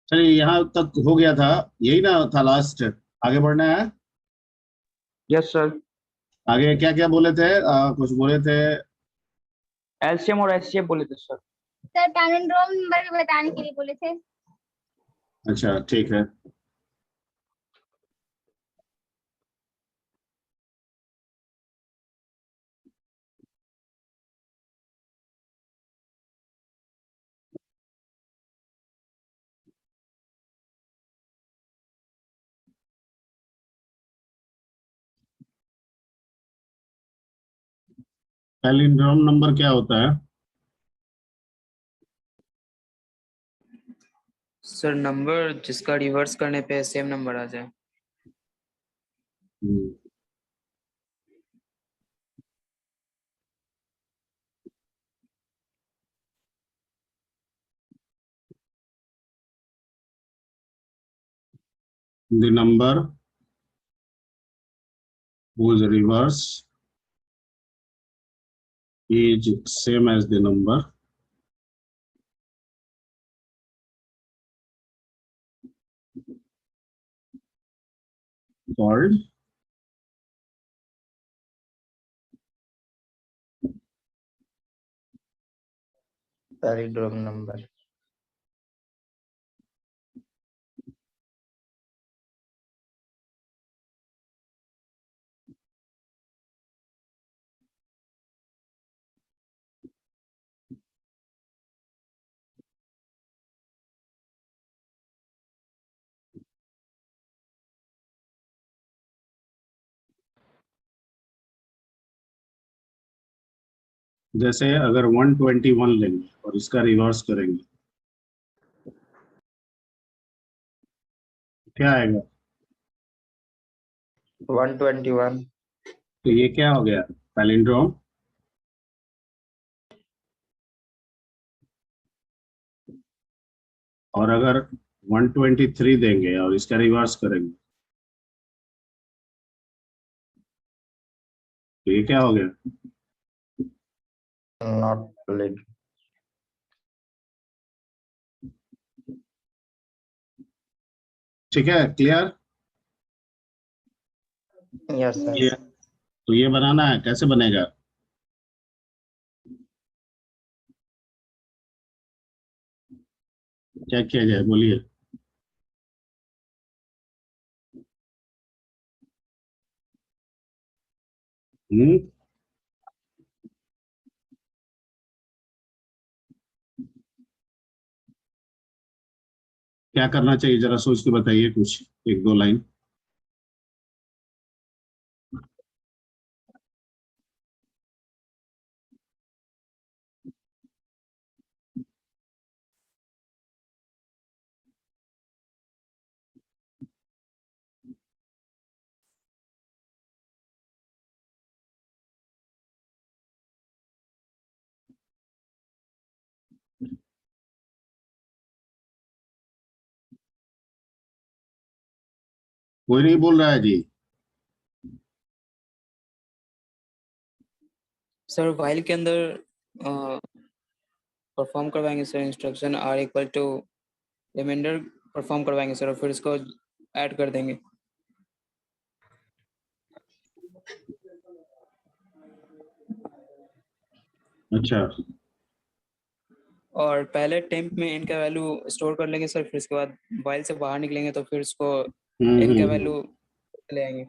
चलिए यहाँ तक हो गया था, यही ना था लास्ट। आगे बढ़ना है। Yes sir. आगे क्या क्या बोले थे, कुछ बोले थे। एलसीएम और एचसीएफ बोले थे सर। सर पैलिंड्रोम नंबर बताने के लिए बोले थे। अच्छा ठीक है। पैलिंड्रोम नंबर क्या होता है? सर नंबर जिसका रिवर्स करने पे सेम नंबर आ जाए। हम्म, the number whose reverse is same as the number called palindrome number. जैसे अगर 121 लेंगे और इसका रिवर्स करेंगे क्या आएगा? 121। तो ये क्या हो गया? पैलिंड्रोम। और अगर 123 देंगे और इसका रिवर्स करेंगे तो ये क्या हो गया? Not valid. ठीक है, क्लियर? यस ये सर। तो ये बनाना है, कैसे बनेगा? क्या किया जाए, बोलिए। हम्म क्या करना चाहिए, जरा सोच के बताइए कुछ, एक दो लाइन। कोई नहीं बोल रहा है जी। सर वाइल के अंदर परफॉर्म करवाएंगे sir, instruction r equal to remainder perform करवाएंगे सर, और फिर इसको ऐड कर देंगे। अच्छा। और पहले टेम्प में n का वैल्यू स्टोर कर लेंगे सर, फिर इसके बाद वाइल से बाहर निकलेंगे तो फिर इसको n का वैल्यू ले आएंगे,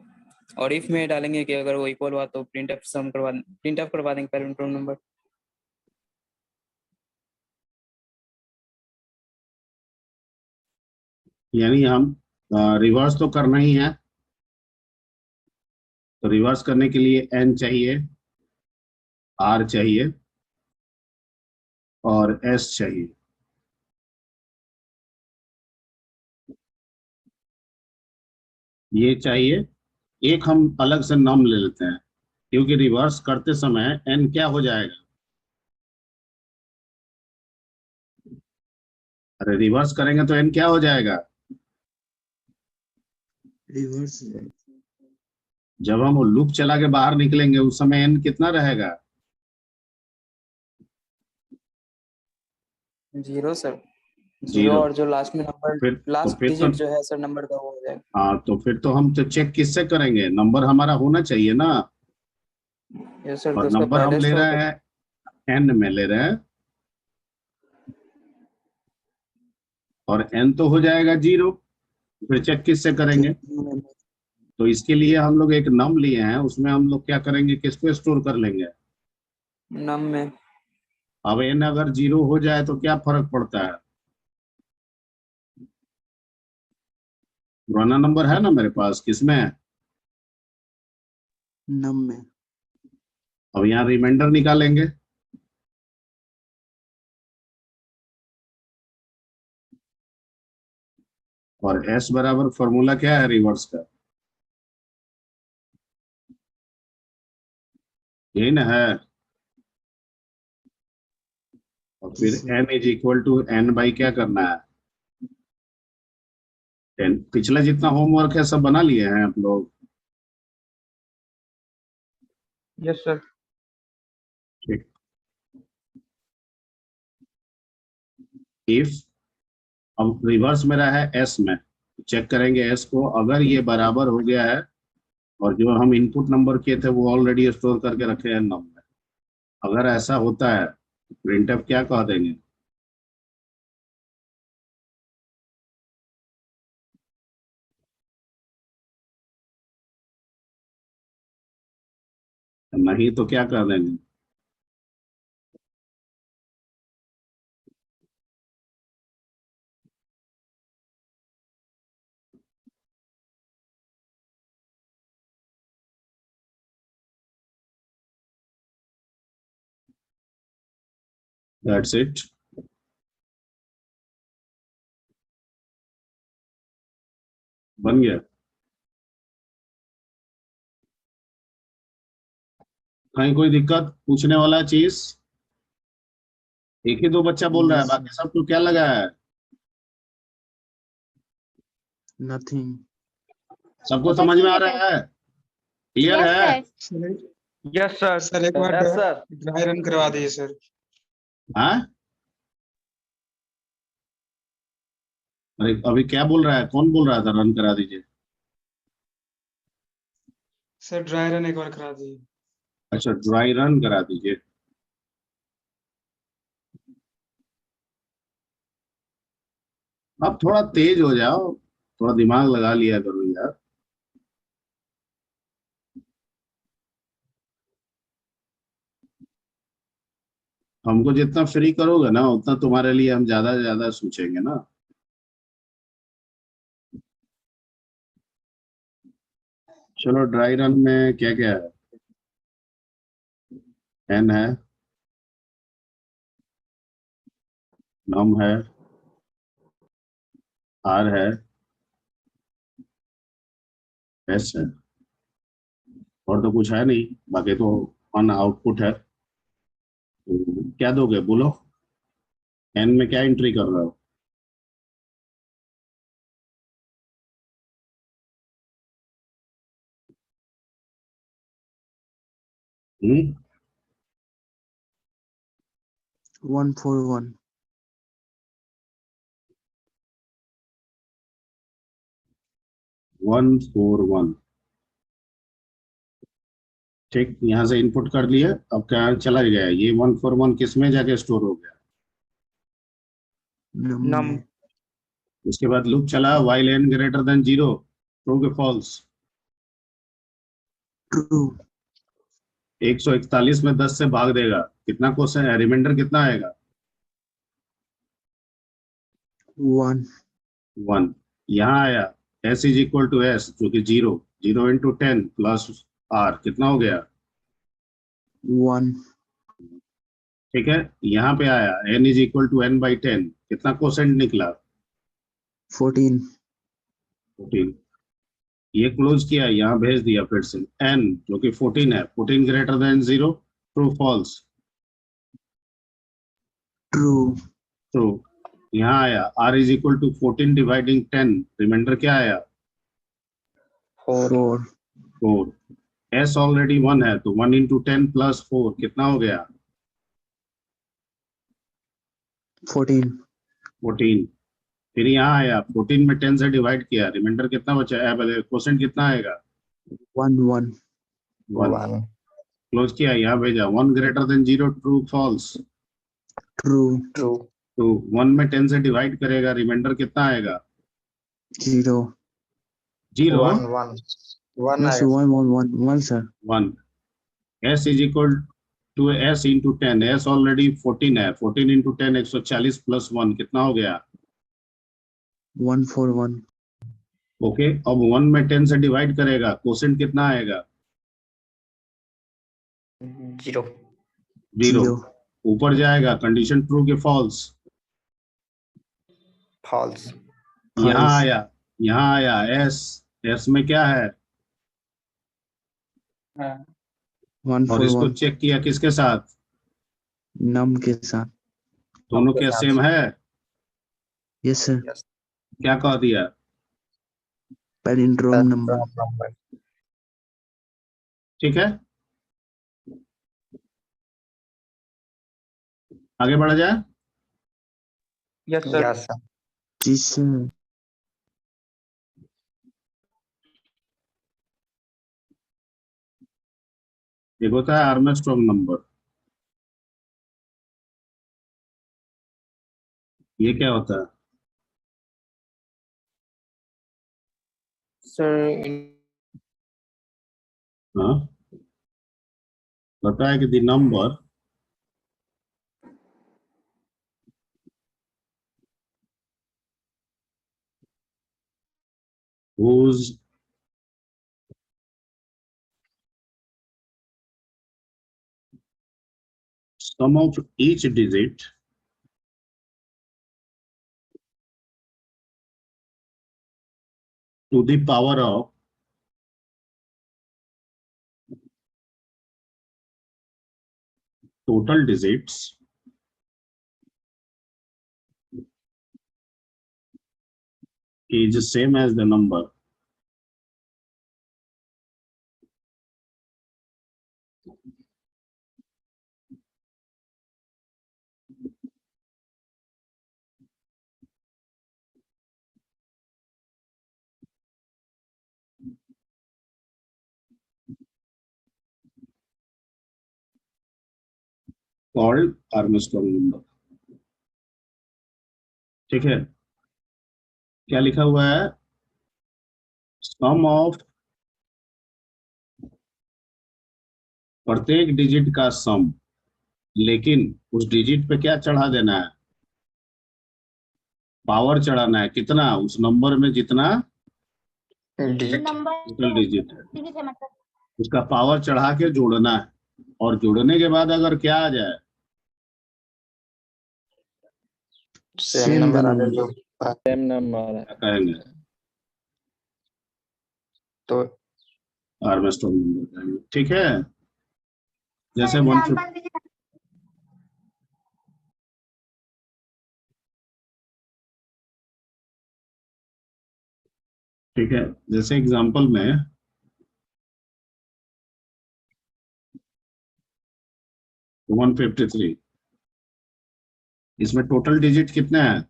और इफ में डालेंगे कि अगर वो इक्वल हुआ तो प्रिंट एफ करवा देंगे पैलिंड्रोम नंबर। यानी हम रिवर्स तो करना ही है, तो रिवर्स करने के लिए n चाहिए, r चाहिए और s चाहिए। ये चाहिए। एक हम अलग से नम ले लेते हैं, क्योंकि रिवर्स करते समय n क्या हो जाएगा? अरे रिवर्स करेंगे तो n क्या हो जाएगा? रिवर्स। जब हम वो लूप चला के बाहर निकलेंगे उस समय n कितना रहेगा? 0 सर। जीरो और जो लास्ट में नंबर फिर लास्ट फिर डिजिट जो है सर नंबर का वो हो जाएगा। हाँ, तो फिर तो हम तो चेक किससे करेंगे, नंबर हमारा होना चाहिए ना। यस सर, तो और उसका नंबर हम पहले ले स्टोर रहे हैं n में ले रहे हैं, और n तो हो जाएगा 0, फिर चेक किससे करेंगे। तो इसके लिए हम लोग एक नम लिए हैं, उसमें हम लोग क्या करेंगे, किसको स्टोर कर लेंगे। नम में। अब n अगर 0 हो जाए तो क्या फर्क पड़ता है, पुराना नंबर है ना मेरे पास, किसमें है, नम में। अब यहाँ रिमाइंडर निकालेंगे। और s बराबर फॉर्मूला क्या है रिवर्स का, यही ना है। और फिर n is equal to n by क्या करना है, 10। पिछला जितना होमवर्क है सब बना लिए हैं आप लोग। Yes sir. ठीक, इफ अब रिवर्स मेरा है s में, चेक करेंगे s को, अगर ये बराबर हो गया है और जो हम इनपुट नंबर किए थे वो ऑलरेडी स्टोर करके रखे हैं नम में, अगर ऐसा होता है तो प्रिंटफ क्या कह देंगे, नहीं तो क्या कह देंगे। That's it. बन गया। कहीं कोई दिक्कत पूछने वाला चीज, एक ही दो बच्चा बोल रहा है, बाकी सबको क्या लगा है, नथिंग। सबको समझ में आ रहा है, क्लियर यस है। सर। Yes sir. सर एक बार यस सर। ड्राई रन करवा दीजिए सर। हाँ, अरे अभी क्या बोल रहा है, कौन बोल रहा था रन करा दीजिए। सर ड्राई रन एक बार करा दीजिए। अच्छा, ड्राई रन करा दीजिए। अब थोड़ा तेज हो जाओ, थोड़ा दिमाग लगा लिया करो यार। हमको जितना फ्री करोगे ना उतना तुम्हारे लिए हम ज्यादा से ज्यादा सोचेंगे ना। चलो, ड्राई रन में क्या क्या है, एन है, नम है, आर है, एस है, और तो कुछ है नहीं, बाकी तो ऑन आउटपुट है। तो क्या दोगे बोलो, एन में क्या एंट्री कर रहे हो। हम्म 141। 141। ठीक, यहाँ से इनपुट कर लिए, अब क्या चला गया, ये 141 किस में जाके स्टोर हो गया। नम। में। उसके बाद लूप चला, while n greater than 0, true के फॉल्स। ट्रू। 141 में 10 से भाग देगा, कितना क्वेश्चन है, रिमाइंडर कितना आएगा, 1। 1। यहाँ आया s is equal to s जो कि 0, 0 इंटू 10 प्लस r कितना हो गया, 1। ठीक है। यहाँ पे आया n is equal to n by 10, कितना क्वेश्चन निकला, 14। 14। ये क्लोज किया, यहाँ भेज दिया फिर से n जो कि 14 है, 14 greater than 0, true false, true. True. यहाँ आया r is equal to 14 dividing 10, remainder क्या आया, 4। 4। s ऑलरेडी 1 है तो 1 इंटू 10 प्लस 4 कितना हो गया, 14। 14, फिर यहाँ आया 14 में 10 से डिवाइड किया, रिमाइंडर कितना बचा, क्वोशेंट कितना आएगा, 1 1 1 क्लोज किया, यहाँ भेजा 1 greater than 0, true false, true तो 1 में 10 से डिवाइड करेगा, रिमाइंडर कितना आएगा, 0 0 yes 1 1 1 1 sir 1, s is equal to s into 10, s already 14 है, 14 इंटू 10 140 प्लस 1 कितना हो गया, 141 ओके। अब 1 में 10 से डिवाइड करेगा, क्वोशेंट कितना आएगा, 0, 0 ऊपर जाएगा, कंडीशन ट्रू के फॉल्स, यहाँ आया s में क्या है, और इसको 141 चेक किया किसके साथ, num के साथ दोनों क्या सेम है, yes sir क्या कह दिया, palindrome number ठीक है, आगे बढ़ा जाए। Yes sir. जी sir एक होता है आर्मस्ट्रॉन्ग नंबर, ये क्या होता है, सर हाँ बताया कि the number whose sum of each digit to the power of total digits is same as the number called Armstrong number, ठीक है। क्या लिखा हुआ है, सम ऑफ प्रत्येक डिजिट का सम, लेकिन उस डिजिट पे क्या चढ़ा देना है, पावर चढ़ाना है, कितना, उस नंबर में जितना नंबर टोटल डिजिट है डिजिट है मतलब उसका पावर चढ़ा के जोड़ना है, और जोड़ने के बाद अगर क्या आ जाए, same number क्या कहेंगे, तो आर्मस्ट्रॉन्ग नंबर कहेंगे, ठीक है। जैसे सर 150, एग्जांपल दीजिए। ठीक है, जैसे एग्जांपल में 153, इसमें टोटल डिजिट कितने हैं,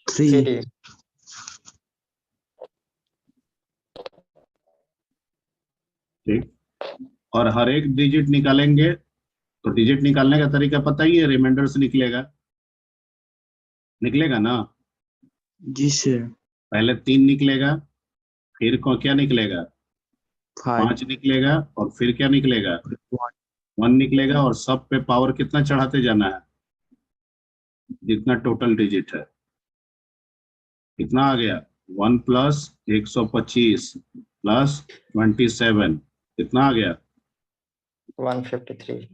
3 ठीक, और हर एक डिजिट निकालेंगे तो डिजिट निकालने का तरीका पता ही है, रिमाइंडर से निकलेगा ना, जी sir पहले 3 निकलेगा, फिर क्या निकलेगा, 5 5 निकलेगा, और फिर क्या निकलेगा, 1 निकलेगा, और सब पे पावर कितना चढ़ाते जाना है, जितना टोटल डिजिट है, कितना आ गया, 1 प्लस 125 प्लस 27, कितना आ गया, 153।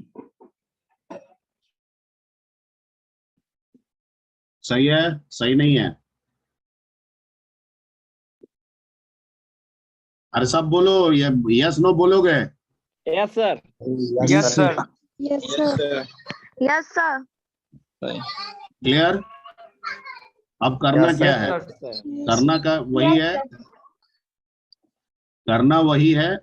सही है, सही नहीं है, अरे सब बोलो, ये यस नो बोलोगे, yes sir. Yes sir yes sir yes sir clear. अब करना क्या है, करना का वही है, करना वही है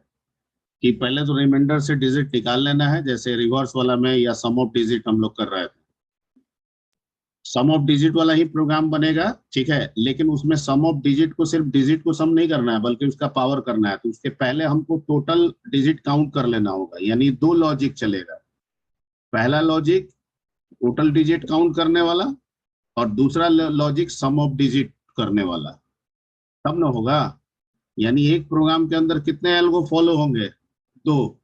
कि पहले तो रिमाइंडर से डिजिट निकाल लेना है, जैसे रिवर्स वाला में या सम ऑफ डिजिट हम लोग कर रहे थे, सम ऑफ डिजिट वाला ही प्रोग्राम बनेगा, ठीक है, लेकिन उसमें सम ऑफ डिजिट को सिर्फ डिजिट को सम नहीं करना है बल्कि उसका पावर करना है। तो उसके पहले हमको टोटल डिजिट काउंट कर लेना होगा, यानी दो लॉजिक चलेगा। पहला लॉजिक टोटल डिजिट काउंट करने वाला और दूसरा लॉजिक सम ऑफ डिजिट करने वाला, तब ना होगा। यानी एक प्रोग्राम के अंदर कितने एल्गो फॉलो होंगे? दो,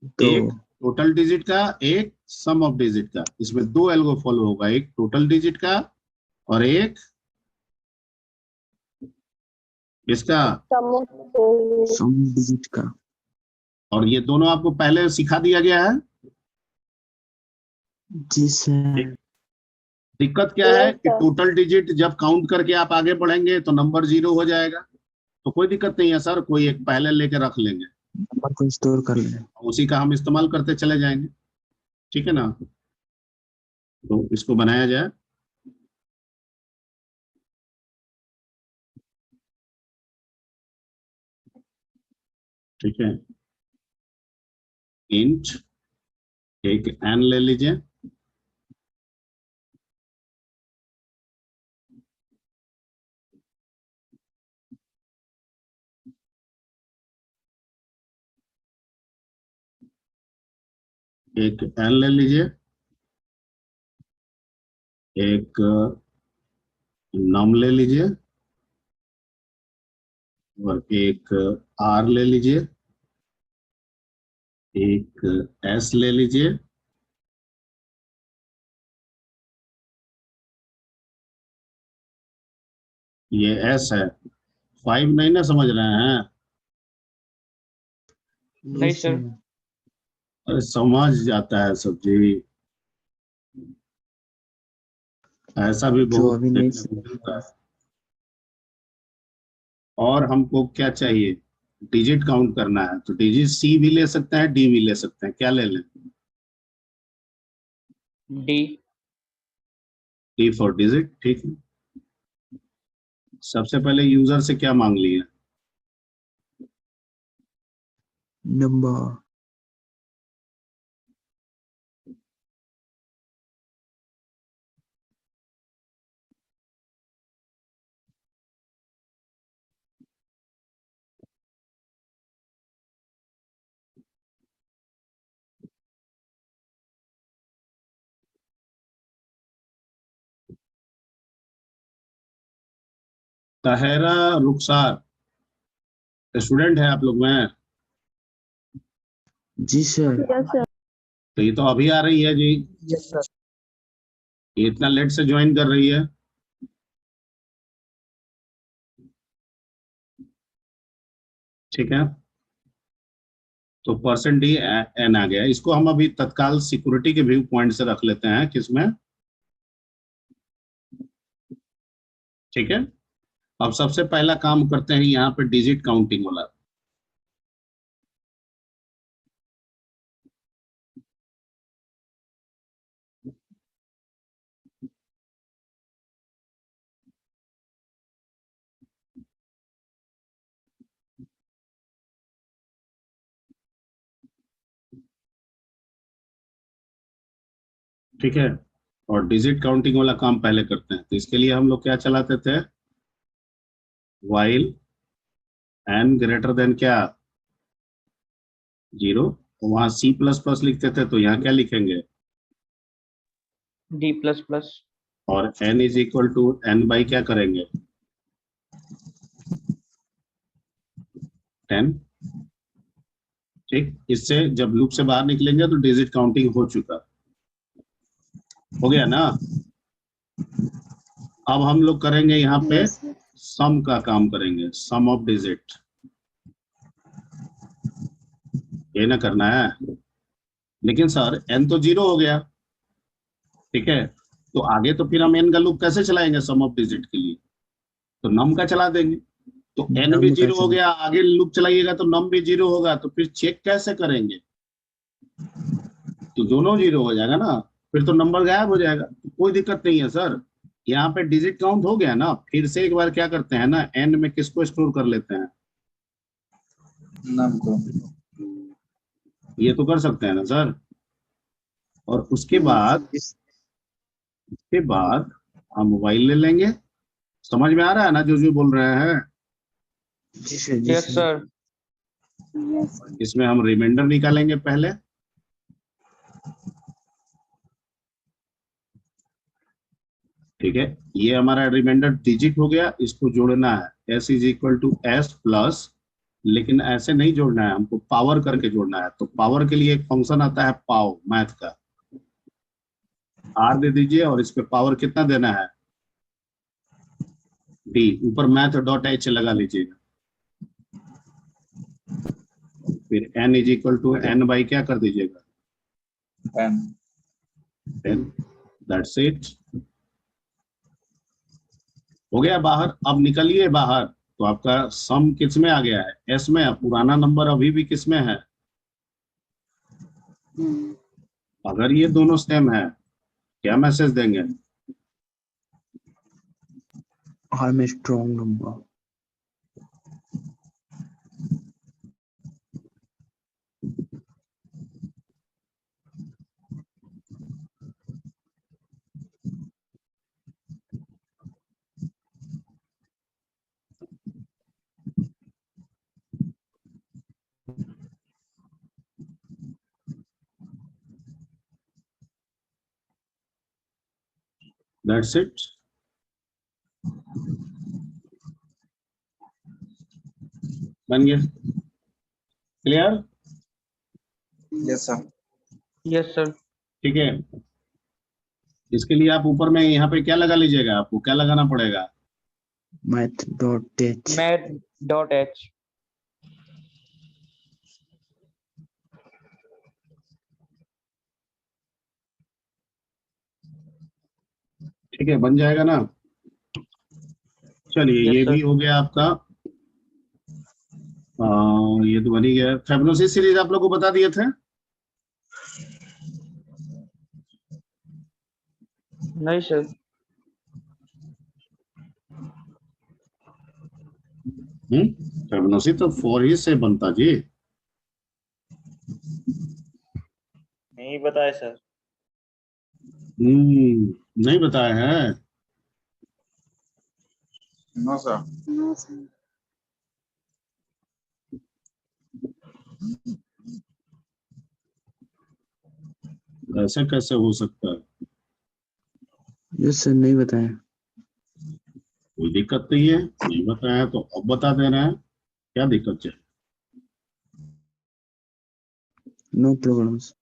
एक तो टोटल डिजिट का, एक सम ऑफ डिजिट का। इसमें दो एल्गो फॉलो होगा, एक टोटल डिजिट का और एक इसका। सम डिजिट का। और ये दोनों आपको पहले सिखा दिया गया है। जी सर। दिक्कत क्या है कि टोटल डिजिट जब काउंट करके आप आगे बढ़ेंगे तो नंबर 0 हो जाएगा। तो कोई दिक्कत नहीं है सर, कोई एक पहले लेके रख लेंगे, नंबर को स्टोर कर लें। उसी का हम इस्तेमाल करते चले जाएंगे, ठीक है ना। तो इसको बनाया जाए। ठीक है, इंट एक एन ले लीजिए, एक एन ले लीजिए, एक नम ले लीजिए और एक आर ले लीजिए, एक एस ले लीजिए, ये एस है। 5 नहीं ना समझ रहे हैं? नहीं सर। अरे समझ जाता है सब जी, ऐसा भी जो बहुत अभी नहीं देखने को मिलता है। और हमको क्या चाहिए? डिजिट काउंट करना है, तो डिजिट सी भी ले सकते हैं, डी भी ले सकते हैं। क्या ले लें? डी। डी फॉर डिजिट, ठीक है। सबसे पहले यूजर से क्या मांग लिया? नंबर। तहेरा रुखसार स्टूडेंट है आप लोग में? जी सर। तो ये तो अभी आ रही है जी, यस सर। ये इतना लेट से ज्वाइन कर रही है। ठीक है, तो परसेंट डी एन आ गया। इसको हम अभी तत्काल सिक्योरिटी के व्यू पॉइंट से रख लेते हैं, किसमें? ठीक है, अब सबसे पहला काम करते हैं यहाँ पे डिजिट काउंटिंग वाला। ठीक है, और डिजिट काउंटिंग वाला काम पहले करते हैं। तो इसके लिए हम लोग क्या चलाते थे? व्हाइल एन ग्रेटर देन क्या? 0। वहां सी प्लस प्लस लिखते थे, तो यहाँ क्या लिखेंगे? D plus plus. और n is equal to n by क्या करेंगे? 10। ठीक, इससे जब लूप से बाहर निकलेंगे तो डिजिट काउंटिंग हो चुका, हो गया ना। अब हम लोग करेंगे यहाँ पे सम का काम करेंगे, सम ऑफ डिजिट। ये ना करना है, लेकिन सर n तो 0 हो गया, ठीक है, तो आगे तो फिर हम n का लूप कैसे चलाएंगे सम ऑफ डिजिट के लिए? तो नम का चला देंगे। तो n भी 0 हो गया, आगे लूप चलाइएगा तो नम भी 0 होगा, तो फिर चेक कैसे करेंगे? तो दोनों 0 हो जाएगा ना, फिर तो नंबर गायब हो जाएगा। तो कोई दिक्कत नहीं है सर, यहाँ पे डिजिट काउंट हो गया ना। फिर से एक बार क्या करते हैं ना, n में किसको स्टोर कर लेते हैं? नाम को। ये तो कर सकते हैं ना सर। और उसके बाद के बाद हम मोबाइल ले लेंगे। समझ में आ रहा है ना जो जो बोल रहे हैं? जी सर, जी यस सर। सर। इसमें हम रिमाइंडर निकालेंगे पहले। ठीक है, ये हमारा रिमाइंडर डिजिट हो गया, इसको जोड़ना है s is equal to s plus, लेकिन ऐसे नहीं जोड़ना है, हमको पावर करके जोड़ना है। तो पावर के लिए एक फंक्शन आता है पाव मैथ का, r दे दीजिए और इस पे पावर कितना देना है, d, ऊपर मैथ डॉट h लगा लीजिएगा। फिर n is equal to n by क्या कर दीजिएगा, 10। दैट्स इट, हो गया बाहर। अब निकलिए बाहर, तो आपका सम किस में आ गया है, एस में। पुराना नंबर अभी भी किस में है? अगर ये दोनों सेम है, क्या मैसेज देंगे? I am strong number. That's it. बन गया, clear? Yes sir. Yes sir. ठीक है, इसके लिए आप ऊपर में यहाँ पे क्या लगा लीजिएगा, आपको क्या लगाना पड़ेगा, math dot H. Math dot H. ठीक है, बन जाएगा ना। चलिए, Yes, ये sir. भी हो गया आपका। ये तो बन ही गया। फिबोनाची सीरीज आप लोग को बता दिए थे? नहीं सर। फिबोनाची तो 4 ही से बनता जी। नहीं बताए सर। नहीं बताया है। No sir. No, sir. ऐसे कैसे हो सकता है? यस सर, नहीं बताया। कोई दिक्कत नहीं है, नहीं बताया तो अब बता दे रहे हैं, क्या दिक्कत है? No problems.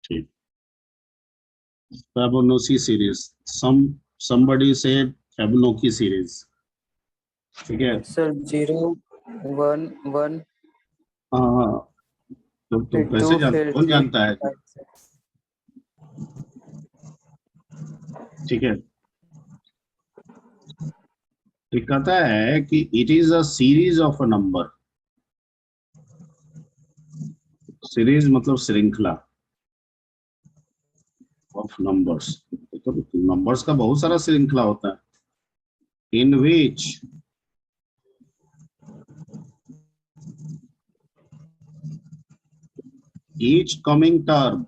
ठीक, Fibonacci series, somebody said Fibonacci series. ठीक है, सर 0 1 1 हाँ हाँ, तो फिर कैसे 2 फिर कौन 3 जानता है? 5 6। ठीक है, ये कहता है कि it is a series of a number. Series मतलब श्रृंखला ऑफ नंबर्स, तो नंबर्स का बहुत सारा श्रृंखला होता है। In which each coming term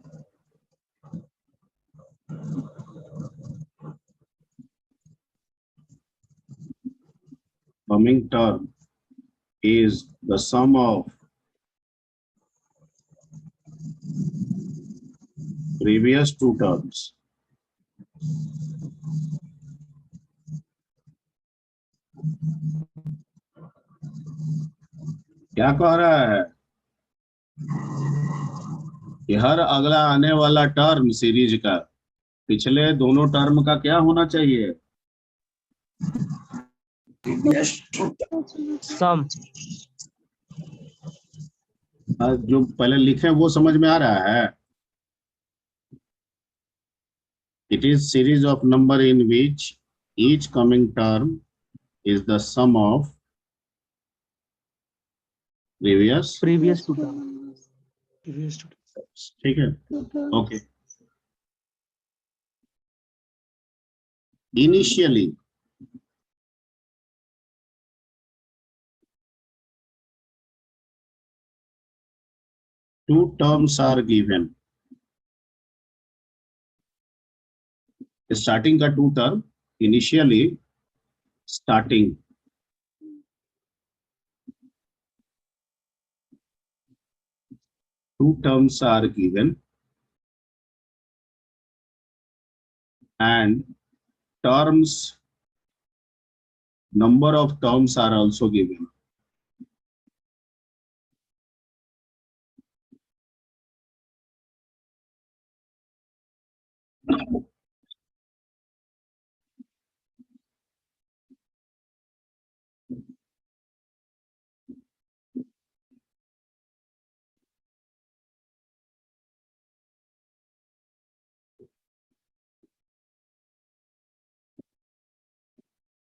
is the sum of previous two terms. क्या कह रहा है कि हर अगला आने वाला टर्म सीरीज का पिछले दोनों टर्म का क्या होना चाहिए? सम। जो पहले लिखे वो समझ में आ रहा है? It is series of number in which each coming term is the sum of previous. Previous two ठीक है, okay. Initially two terms are given. Starting का two term, initially starting two terms are given and terms number of terms are also given.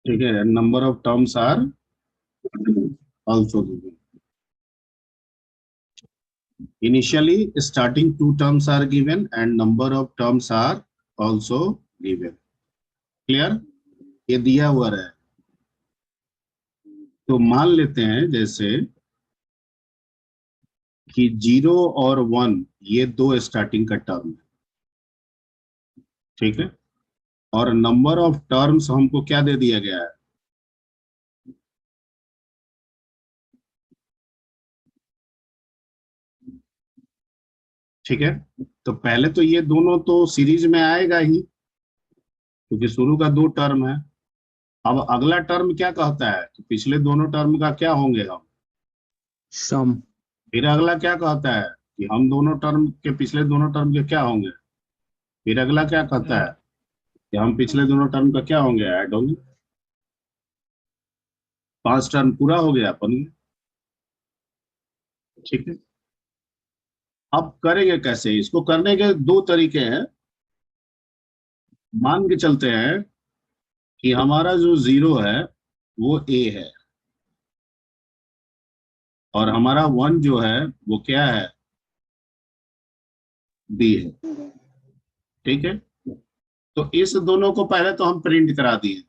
ठीक है, number of terms are also given. Initially starting two terms are given and number of terms are also given. Clear? ये दिया हुआ है। तो मान लेते हैं जैसे कि 0 और 1 ये दो स्टार्टिंग का टर्म है, ठीक है, और नंबर ऑफ टर्म्स हमको क्या दे दिया गया है, ठीक है। तो पहले तो ये दोनों तो सीरीज में आएगा ही, क्योंकि शुरू का दो टर्म है। अब अगला टर्म क्या कहता है, तो पिछले दोनों टर्म का क्या होंगे हम, सम। फिर अगला क्या कहता है कि हम दोनों टर्म के पिछले दोनों टर्म के क्या होंगे, फिर अगला क्या कहता है कि हम पिछले दोनों टर्म का क्या होंगे, ऐड होंगे। 5 टर्म पूरा हो गया अपन ये, ठीक है। अब करेंगे कैसे, इसको करने के दो तरीके हैं। मान के चलते हैं कि हमारा जो 0 है वो ए है और हमारा 1 जो है वो क्या है, बी है, ठीक है। तो इस दोनों को पहले तो हम प्रिंट करा दिए।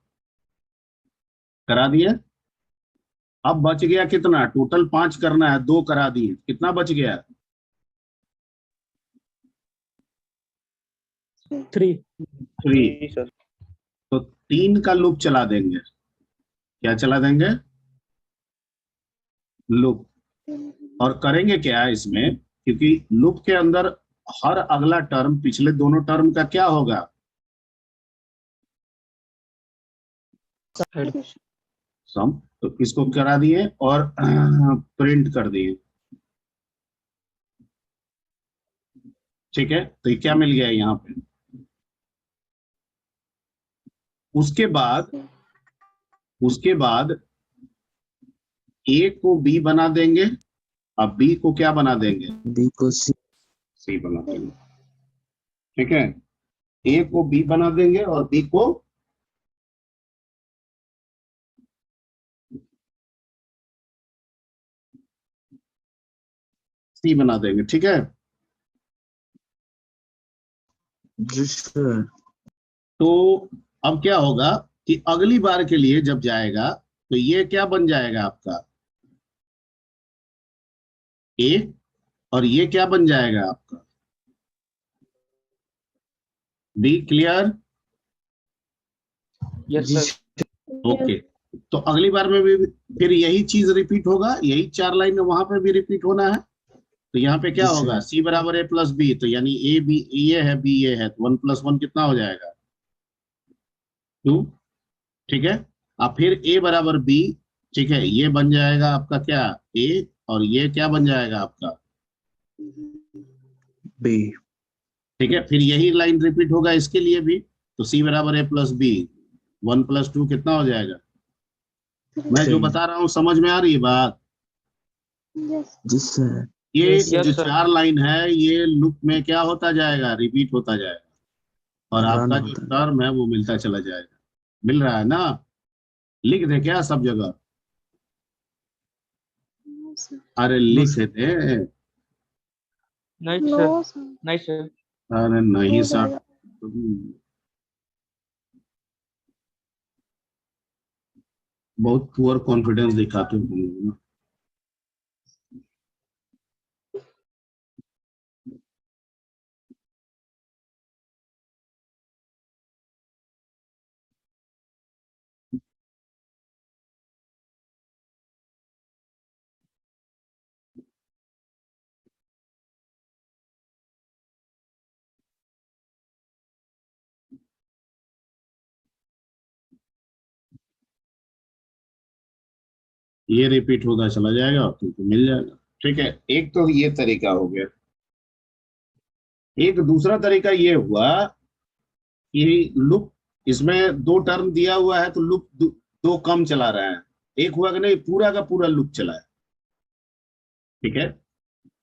अब बच गया कितना, टोटल 5 करना है, 2 करा दिए, कितना बच गया, 3 3। सर। तो 3 का लूप चला देंगे, क्या चला देंगे, लूप। और करेंगे क्या इसमें, क्योंकि लूप के अंदर हर अगला टर्म पिछले दोनों टर्म का क्या होगा, सम। तो इसको करा दिए और प्रिंट कर दिए, ठीक है। तो ये क्या मिल गया यहाँ पे। उसके बाद ए को बी बना देंगे, अब बी को क्या बना देंगे, बी को सी। सी बना देंगे, ठीक है। ए को बी बना देंगे और बी को सी बना देंगे, ठीक है। जी सर। तो अब क्या होगा कि अगली बार के लिए जब जाएगा तो ये क्या बन जाएगा आपका, ए, और ये क्या बन जाएगा आपका, बी। क्लियर? यस जी सर ओके। तो अगली बार में भी फिर यही चीज रिपीट होगा, यही 4 लाइन वहां पे भी रिपीट होना है। तो यहाँ पे क्या जी होगा, सर। सी बराबर ए प्लस बी, तो यानी ए बी ये है, बी ये है, तो 1 + 1 कितना हो जाएगा, 2, ठीक है। अब फिर ए बराबर बी, ठीक है, ये बन जाएगा आपका क्या, ए, और ये क्या बन जाएगा आपका, बी। ठीक है। फिर यही लाइन रिपीट होगा इसके लिए भी, तो सी बराबर ए प्लस बी, 1 + 2 कितना हो जाएगा। मैं जो 3। बता रहा हूँ समझ में आ रही है बात। जी सर। ये यस जो सर 4 लाइन है ये लूप में क्या होता जाएगा, रिपीट होता जाएगा, और रन आपका जो होता है। टर्म है वो मिलता चला जाएगा। मिल रहा है ना, लिख दे क्या सब जगह, अरे नो लिख सर। दे, नहीं सर नहीं सर अरे नहीं सर, बहुत पुअर कॉन्फिडेंस दिखाते हो। ये रिपीट होता चला जाएगा और तुमको मिल जाएगा। ठीक है, एक तो ये तरीका हो गया। एक दूसरा तरीका ये हुआ कि लूप, इसमें दो टर्म दिया हुआ है तो लूप दो कम चला रहे हैं। एक हुआ कि नहीं, पूरा का पूरा लूप चला है। ठीक है,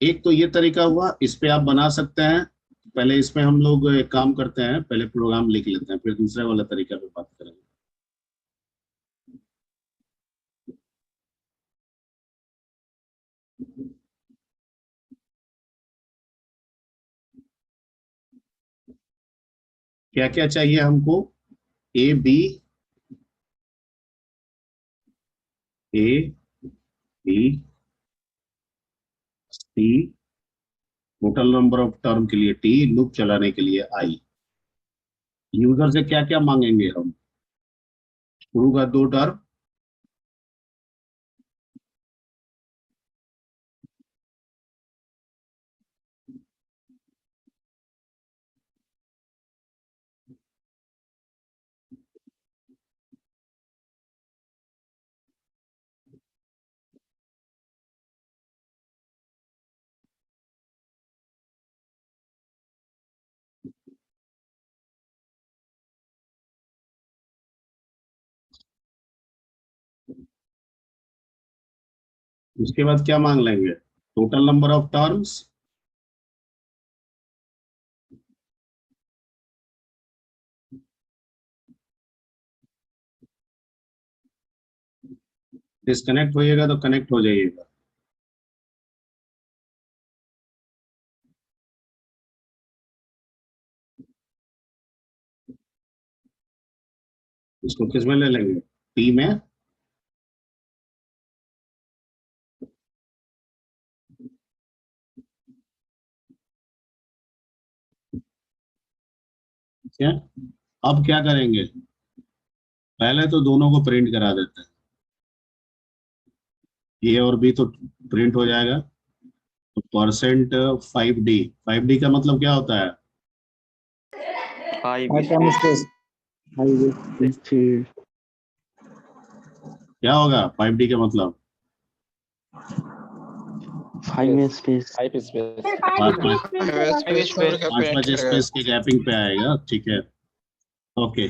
एक तो ये तरीका हुआ, इस पे आप बना सकते हैं। पहले इसमें हम लोग एक काम करते हैं, पहले प्रोग्राम लिख लेते हैं, फिर दूसरे वाला तरीका पे बात करेंगे। क्या क्या चाहिए हमको? A B C, total number of term के लिए टी, लूप चलाने के लिए आई। यूजर से क्या क्या मांगेंगे हम? शुरू का दो टर्म, उसके बाद क्या मांग लेंगे? Total number of terms, disconnect होइएगा तो कनेक्ट हो जाइएगा। इसको किस में ले लेंगे? टी में। क्या अब क्या करेंगे? पहले तो दोनों को प्रिंट करा देते हैं, ए और बी तो प्रिंट हो जाएगा। तो परसेंट 5D, 5D का मतलब क्या होता है? क्या होगा 5D का मतलब? 5 स्पेस। पांच स्पेस के गैपिंग पे आएगा। ठीक है, ओके।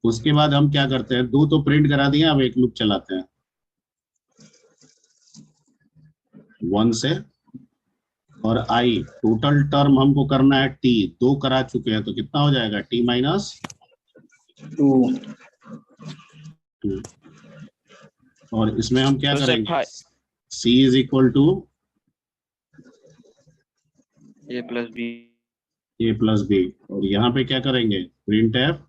उसके बाद हम क्या करते हैं, दो तो प्रिंट करा दिए, अब एक लूप चलाते हैं 1 से। और आई, टोटल टर्म हमको करना है टी, दो करा चुके हैं तो कितना हो जाएगा? T minus 2। और इसमें हम क्या करेंगे? C is equal to a plus b. और यहाँ पे क्या करेंगे? प्रिंट एफ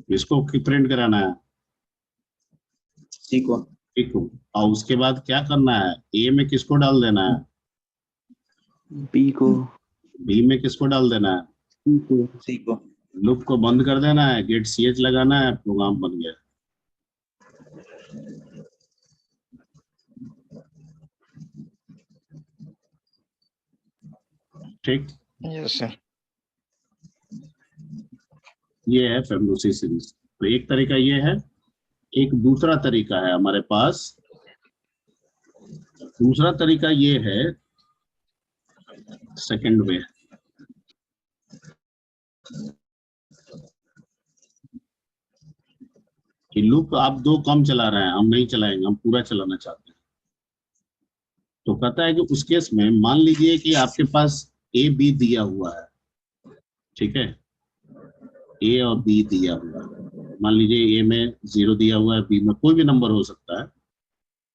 इसको प्रिंट कराना है सी को। ठीक हो। और उसके बाद क्या करना है? ए में किसको डाल देना है? बी को। बी में किसको डाल देना है? सी को। लूप को बंद कर देना है, गेट CH लगाना है, प्रोग्राम बन गया। ठीक, यस सर। ये है फेबुलसी सीरीज। तो एक तरीका ये है, एक दूसरा तरीका है हमारे पास। दूसरा तरीका ये है, सेकंड वे। कि लूप आप दो कम चला रहे हैं, हम नहीं चलाएंगे, हम पूरा चलाना चाहते हैं। तो कहता है कि उस केस में मान लीजिए कि आपके पास ए बी दिया हुआ है। ठीक है, ए और बी दिया हुआ है। मान लीजिए ए में 0 दिया हुआ है, बी में कोई भी नंबर हो सकता है।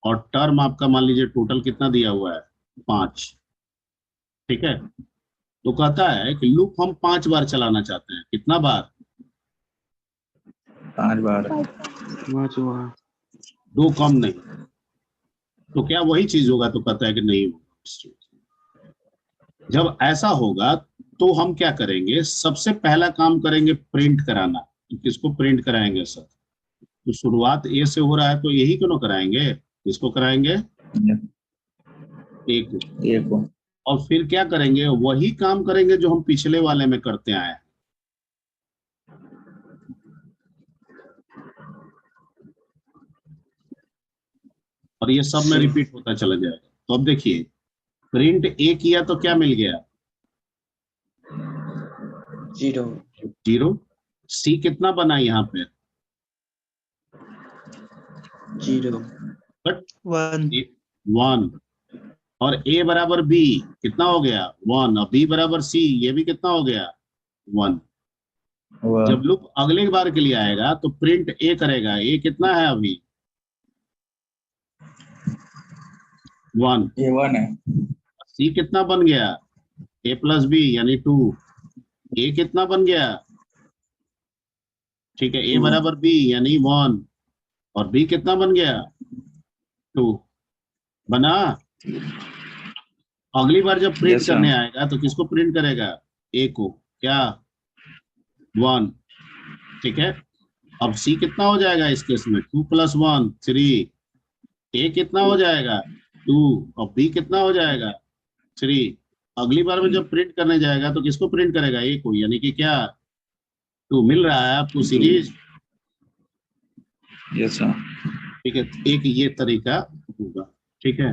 और टर्म आपका मान लीजिए टोटल कितना दिया हुआ है? 5। ठीक है, तो कहता है कि लूप हम 5 बार चलाना चाहते हैं। कितना बार? 5 बार। 5 बार। दो कम नहीं। तो क्या वही चीज होगा? तो कहता है कि नहीं होगा। जब ऐसा होगा तो हम क्या करेंगे? सबसे पहला काम करेंगे प्रिंट कराना। तो किसको प्रिंट कराएंगे सर? तो शुरुआत ए से हो रहा है तो यही क्यों कराएंगे? इसको कराएंगे ए को। और फिर क्या करेंगे? वही काम करेंगे जो हम पिछले वाले में करते आए हैं। और ये सब में रिपीट होता चला जाएगा। तो अब देखिए प्रिंट ए किया तो क्या मिल गया, 0 0। सी कितना बना यहाँ पे, 0 बट 1 1। और ए बराबर बी कितना हो गया 1, और बी बराबर सी ये भी कितना हो गया 1। जब लूप अगले बार के लिए आएगा तो प्रिंट ए करेगा, ए कितना है अभी 1, ये 1 है, सी कितना बन गया ए प्लस बी यानी 2, ए कितना बन गया, ठीक है, ए Two. बराबर बी यानी 1, और बी कितना बन गया 2 बना। अगली बार जब प्रिंट Yes, sir. करने आएगा तो किसको प्रिंट करेगा, ए को, क्या 1, ठीक है। अब सी कितना हो जाएगा इस केस में 2 + 1 3, ए कितना हो जाएगा 2, और बी कितना हो जाएगा 3। अगली बार में जब प्रिंट करने जाएगा तो किसको प्रिंट करेगा, ए को, यानी कि क्या 2 मिल रहा है आपको सीरीज, Yes, sir. ठीक है। एक ये तरीका होगा, ठीक है।